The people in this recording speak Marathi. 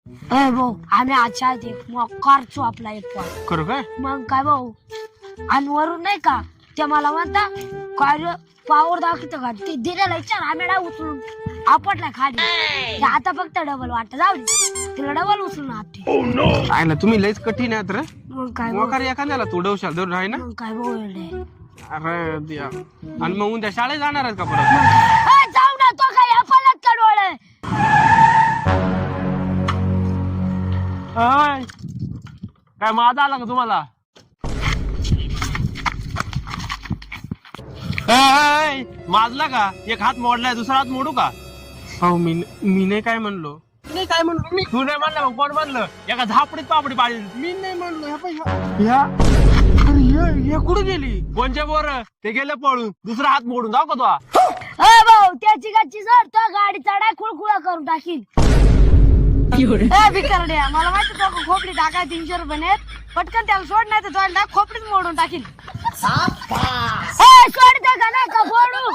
ए भाऊ आम्ही आजच्या आधी मग करतो आपला एक कॉल करू काय? मग काय भाऊ आणि वरून नाही का ते मला म्हणता काय रे पावर दाखवतो का ते दिलेला विचार आम्ही नाही उचलून आपटला खाली ते आता फक्त डबल वाटत जाऊ दे तिला डबल उचलून आपटे आयला तुम्ही लयच कठीण आहेत रे. मग काय भाऊ, मोकार एखाद्याला तू डवशाल धरून आहे ना. मग काय भाऊ एवढे अरे देवा. आणि मग उद्या शाळेत जाणार आहेत का परत? जाऊ ना तो काय आपलाच का डोळे अय, काय माझा आला का तुम्हाला? अय, माजला का? एक हात मोडलाय दुसरा हात मोडू का? हो मी नाही काय म्हणलो. नाही काय म्हणलो मी? तू नाही म्हणलं मग कोण म्हणलं? एका झापडीत पापडी पाडली. मी नाही म्हणलो. हे कुठे गेली? कोणचे बोर ते गेले पळून दुसरा हात मोडून जाऊ का तो? भाऊ त्याची गाची जर तो गाडी चढाय खुळखुळा करून टाकील बिकरड्या मला माहिती तो खोपडी टाकाय 300 रुपये पटकन त्याला सोड नाही तर तो खोपडीच मोडून टाकील सोड का नाही का फोडू